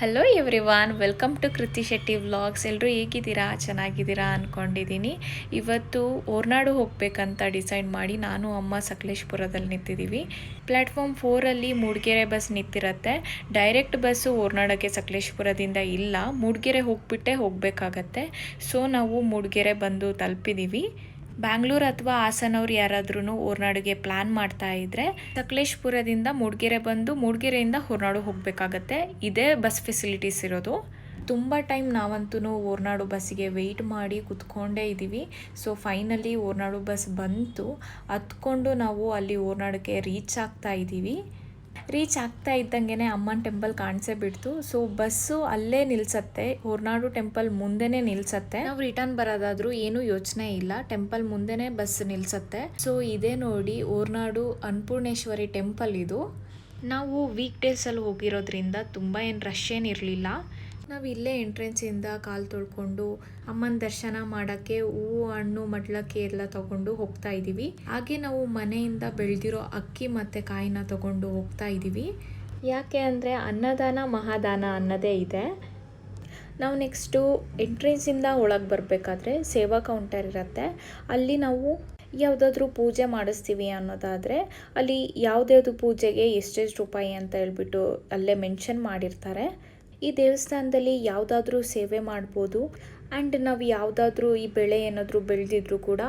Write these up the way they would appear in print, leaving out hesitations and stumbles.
Hello everyone, welcome to ಕೃತಿ Shetty vlogs. ಎಲ್ಲರೂ ಹೇಗಿದ್ದೀರಾ? ಚೆನ್ನಾಗಿದ್ದೀರಾ ಅಂದ್ಕೊಂಡಿದ್ದೀನಿ. ಇವತ್ತು ಹೊರನಾಡು ಹೋಗಬೇಕಂತ ಡಿಸೈಡ್ ಮಾಡಿ ನಾನು ಅಮ್ಮ ಸಕಲೇಶಪುರದಲ್ಲಿ ನಿಂತಿದ್ದೀವಿ. ಪ್ಲ್ಯಾಟ್ಫಾರ್ಮ್ 4ಅಲ್ಲಿ ಮೂಡಿಗೆರೆ ಬಸ್ ನಿಂತಿರುತ್ತೆ. ಡೈರೆಕ್ಟ್ ಬಸ್ಸು ಹೊರನಾಡಕ್ಕೆ ಸಕಲೇಶಪುರದಿಂದ ಇಲ್ಲ, ಮೂಡಿಗೆರೆ ಹೋಗ್ಬಿಟ್ಟೆ ಹೋಗಬೇಕಾಗತ್ತೆ. ಸೊ ನಾವು ಮೂಡಿಗೆರೆ ಬಂದು ತಲುಪಿದ್ದೀವಿ. ಬ್ಯಾಂಗ್ಳೂರು ಅಥವಾ ಹಾಸನವ್ರು ಯಾರಾದ್ರೂ ಹೊರನಾಡಿಗೆ ಪ್ಲ್ಯಾನ್ ಮಾಡ್ತಾ ಇದ್ದರೆ ಸಕಲೇಶಪುರದಿಂದ ಮೂಡಿಗೆರೆ ಬಂದು ಮೂಡಿಗೆರೆಯಿಂದ ಹೊರನಾಡು ಹೋಗಬೇಕಾಗತ್ತೆ. ಇದೇ ಬಸ್ ಫೆಸಿಲಿಟೀಸ್ ಇರೋದು. ತುಂಬ ಟೈಮ್ ನಾವಂತೂ ಹೊರನಾಡು ಬಸ್ಸಿಗೆ ವೆಯ್ಟ್ ಮಾಡಿ ಕೂತ್ಕೊಂಡೇ ಇದ್ದೀವಿ. ಸೊ ಫೈನಲಿ ಹೊರನಾಡು ಬಸ್ ಬಂತು. ಹತ್ಕೊಂಡು ನಾವು ಅಲ್ಲಿ ಹೊರನಾಡಿಗೆ ರೀಚ್ ಆಗ್ತಾ ಇದ್ದೀವಿ. ರೀಚ್ ಆಗ್ತಾ ಇದ್ದಂಗೆ ಅಮ್ಮನ ಟೆಂಪಲ್ ಕಾಣಿಸೇ ಬಿಡ್ತು. ಸೊ ಬಸ್ಸು ಅಲ್ಲೇ ನಿಲ್ಸತ್ತೆ, ಹೊರನಾಡು ಟೆಂಪಲ್ ಮುಂದೆನೇ ನಿಲ್ಸತ್ತೆ. ನಾವು ರಿಟರ್ನ್ ಬರೋದಾದ್ರೂ ಏನೂ ಯೋಚನೆ ಇಲ್ಲ, ಟೆಂಪಲ್ ಮುಂದೆನೇ ಬಸ್ ನಿಲ್ಸತ್ತೆ. ಸೊ ಇದೇ ನೋಡಿ ಹೊರನಾಡು ಅನ್ನಪೂರ್ಣೇಶ್ವರಿ ಟೆಂಪಲ್ ಇದು. ನಾವು ವೀಕ್ ಡೇಸಲ್ಲಿ ಹೋಗಿರೋದ್ರಿಂದ ತುಂಬ ಏನು ರಶ್ ಏನಿರಲಿಲ್ಲ. ನಾವು ಇಲ್ಲೇ ಎಂಟ್ರೆನ್ಸಿಂದ ಕಾಲು ತೊಳ್ಕೊಂಡು ಅಮ್ಮನ ದರ್ಶನ ಮಾಡೋಕ್ಕೆ ಹೂವು ಹಣ್ಣು ಮಡ್ಲಕ್ಕಿ ಎಲ್ಲ ತೊಗೊಂಡು ಹೋಗ್ತಾ ಇದ್ದೀವಿ. ಹಾಗೆ ನಾವು ಮನೆಯಿಂದ ಬೆಳೆದಿರೋ ಅಕ್ಕಿ ಮತ್ತು ಕಾಯಿನ ತೊಗೊಂಡು ಹೋಗ್ತಾ ಇದ್ದೀವಿ. ಯಾಕೆ ಅಂದರೆ ಅನ್ನದಾನ ಮಹಾದಾನ ಅನ್ನೋದೇ ಇದೆ. ನಾವು ನೆಕ್ಸ್ಟು ಎಂಟ್ರೆನ್ಸಿಂದ ಒಳಗೆ ಬರಬೇಕಾದ್ರೆ ಸೇವಾ ಕೌಂಟರ್ ಇರುತ್ತೆ. ಅಲ್ಲಿ ನಾವು ಯಾವುದಾದ್ರೂ ಪೂಜೆ ಮಾಡಿಸ್ತೀವಿ ಅನ್ನೋದಾದರೆ ಅಲ್ಲಿ ಯಾವುದ್ಯಾವುದು ಪೂಜೆಗೆ ಎಷ್ಟೆಷ್ಟು ರೂಪಾಯಿ ಅಂತ ಹೇಳ್ಬಿಟ್ಟು ಅಲ್ಲೇ ಮೆನ್ಷನ್ ಮಾಡಿರ್ತಾರೆ. ಈ ದೇವಸ್ಥಾನದಲ್ಲಿ ಯಾವುದಾದ್ರೂ ಸೇವೆ ಮಾಡ್ಬೋದು. ಆ್ಯಂಡ್ ನಾವು ಯಾವುದಾದ್ರೂ ಈ ಬೆಳೆ ಏನಾದರೂ ಬೆಳೆದಿದ್ರು ಕೂಡ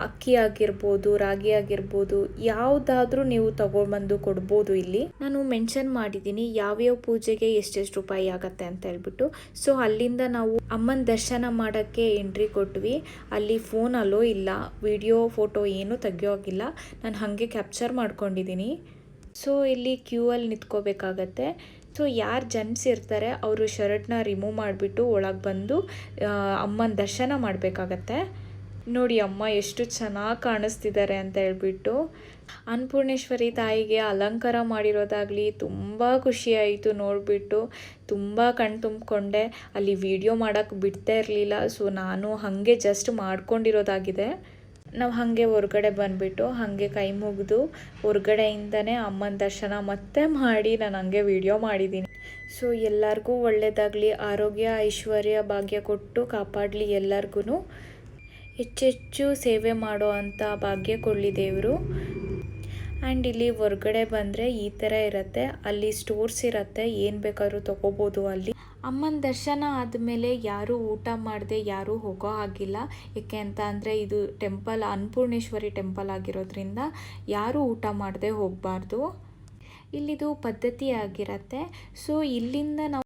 ಅಕ್ಕಿ ಆಗಿರ್ಬೋದು, ರಾಗಿ ಆಗಿರ್ಬೋದು, ಯಾವುದಾದ್ರೂ ನೀವು ತಗೊಂಡ್ಬಂದು ಕೊಡ್ಬೋದು. ಇಲ್ಲಿ ನಾನು ಮೆನ್ಷನ್ ಮಾಡಿದ್ದೀನಿ ಯಾವ್ಯಾವ ಪೂಜೆಗೆ ಎಷ್ಟೆಷ್ಟು ರೂಪಾಯಿ ಆಗತ್ತೆ ಅಂತ ಹೇಳ್ಬಿಟ್ಟು. ಸೊ ಅಲ್ಲಿಂದ ನಾವು ಅಮ್ಮನ ದರ್ಶನ ಮಾಡೋಕ್ಕೆ ಎಂಟ್ರಿ ಕೊಟ್ವಿ. ಅಲ್ಲಿ ಫೋನ್ ಅಲೋ ಇಲ್ಲ, ವಿಡಿಯೋ ಫೋಟೋ ಏನೂ ತೆಗಿಯೋಗಿಲ್ಲ. ನಾನು ಹಾಗೆ ಕ್ಯಾಪ್ಚರ್ ಮಾಡ್ಕೊಂಡಿದ್ದೀನಿ. ಸೊ ಇಲ್ಲಿ ಕ್ಯೂ ಅಲ್ಲಿ ನಿಂತ್ಕೋಬೇಕಾಗತ್ತೆ. ಸೊ ಯಾರು ಜೆಂಟ್ಸ್ ಇರ್ತಾರೆ ಅವರು ಶರ್ಟ್ನ ರಿಮೂವ್ ಮಾಡಿಬಿಟ್ಟು ಒಳಗೆ ಬಂದು ಅಮ್ಮನ ದರ್ಶನ ಮಾಡಬೇಕಾಗತ್ತೆ. ನೋಡಿ ಅಮ್ಮ ಎಷ್ಟು ಚೆನ್ನಾಗಿ ಕಾಣಿಸ್ತಿದ್ದಾರೆ ಅಂತ ಹೇಳ್ಬಿಟ್ಟು. ಅನ್ನಪೂರ್ಣೇಶ್ವರಿ ತಾಯಿಗೆ ಅಲಂಕಾರ ಮಾಡಿರೋದಾಗಲಿ ತುಂಬ ಖುಷಿಯಾಯಿತು ನೋಡಿಬಿಟ್ಟು. ತುಂಬ ಕಣ್ ತುಂಬಿಕೊಂಡೆ. ಅಲ್ಲಿ ವಿಡಿಯೋ ಮಾಡೋಕ್ಕೆ ಬಿಡ್ತಾ ಇರಲಿಲ್ಲ. ಸೊ ನಾನು ಹಾಗೆ ಜಸ್ಟ್ ಮಾಡ್ಕೊಂಡಿರೋದಾಗಿದೆ. ನಾವು ಹಾಗೆ ಹೊರಗಡೆ ಬಂದುಬಿಟ್ಟು ಹಾಗೆ ಕೈ ಮುಗಿದು ಹೊರಗಡೆಯಿಂದನೇ ಅಮ್ಮನ ದರ್ಶನ ಮತ್ತೆ ಮಾಡಿ ನಾನು ಹಾಗೆ ವಿಡಿಯೋ ಮಾಡಿದ್ದೀನಿ. ಸೊ ಎಲ್ಲರಿಗೂ ಒಳ್ಳೆಯದಾಗಲಿ, ಆರೋಗ್ಯ ಐಶ್ವರ್ಯ ಭಾಗ್ಯ ಕೊಟ್ಟು ಕಾಪಾಡಲಿ. ಎಲ್ಲರಿಗೂ ಹೆಚ್ಚೆಚ್ಚು ಸೇವೆ ಮಾಡೋ ಅಂಥ ಭಾಗ್ಯ ಕೊಡಲಿ ದೇವರು. ಆ್ಯಂಡ್ ಇಲ್ಲಿ ಹೊರಗಡೆ ಬಂದರೆ ಈ ಥರ ಇರುತ್ತೆ. ಅಲ್ಲಿ ಸ್ಟೋರ್ಸ್ ಇರುತ್ತೆ, ಏನು ಬೇಕಾದ್ರೂ ತೊಗೋಬೋದು. ಅಲ್ಲಿ ಅಮ್ಮನ ದರ್ಶನ ಆದಮೇಲೆ ಯಾರೂ ಊಟ ಮಾಡದೆ ಯಾರೂ ಹೋಗೋ ಹಾಗಿಲ್ಲ. ಏಕೆ ಅಂತ ಅಂದರೆ ಇದು ಟೆಂಪಲ್ ಅನ್ನಪೂರ್ಣೇಶ್ವರಿ ಟೆಂಪಲ್ ಆಗಿರೋದ್ರಿಂದ ಯಾರೂ ಊಟ ಮಾಡದೆ ಹೋಗಬಾರ್ದು. ಇಲ್ಲಿದು ಪದ್ಧತಿ ಆಗಿರತ್ತೆ. ಸೊ ಇಲ್ಲಿಂದ ನಾವು